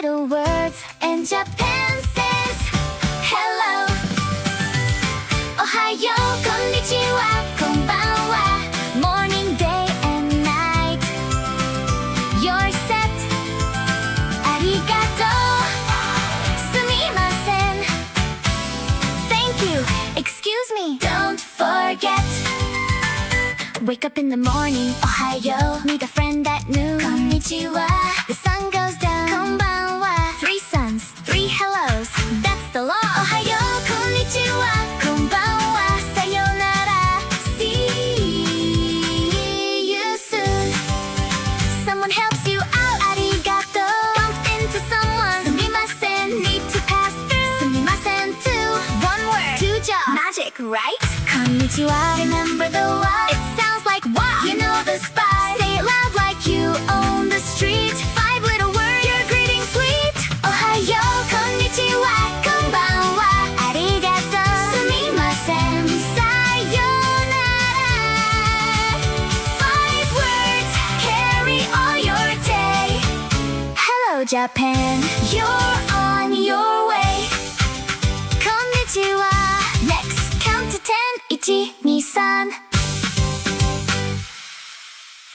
little words, and Japan says hello. Ohayo, konnichiwa, konbanwa. Morning, day, and night. You're set. Arigato. Sumimasen. Thank you. Excuse me. Don't forget. Wake up in the morning, ohayo. Meet a friend at noon, konnichiwa. The sun goes down, konbanwa. 3 suns, 3 hellos, that's the law. Ohayo, konnichiwa, konbanwa. Sayonara, see you soon. Someone helps you out, arigato. Bump into someone, sumimasen. Need to pass through, sumimasen too. 1 word, 2 jobs, magic, right? Konnichiwa, remember the what? It sounds like wow. You know the spot. Say it loud like you own the street. 5 little words, your greeting sweet. Ohayo, konnichiwa, konbanwa. Arigato, sumimasen, sayonara. 5 words, carry all your day. Hello, Japan. You're on your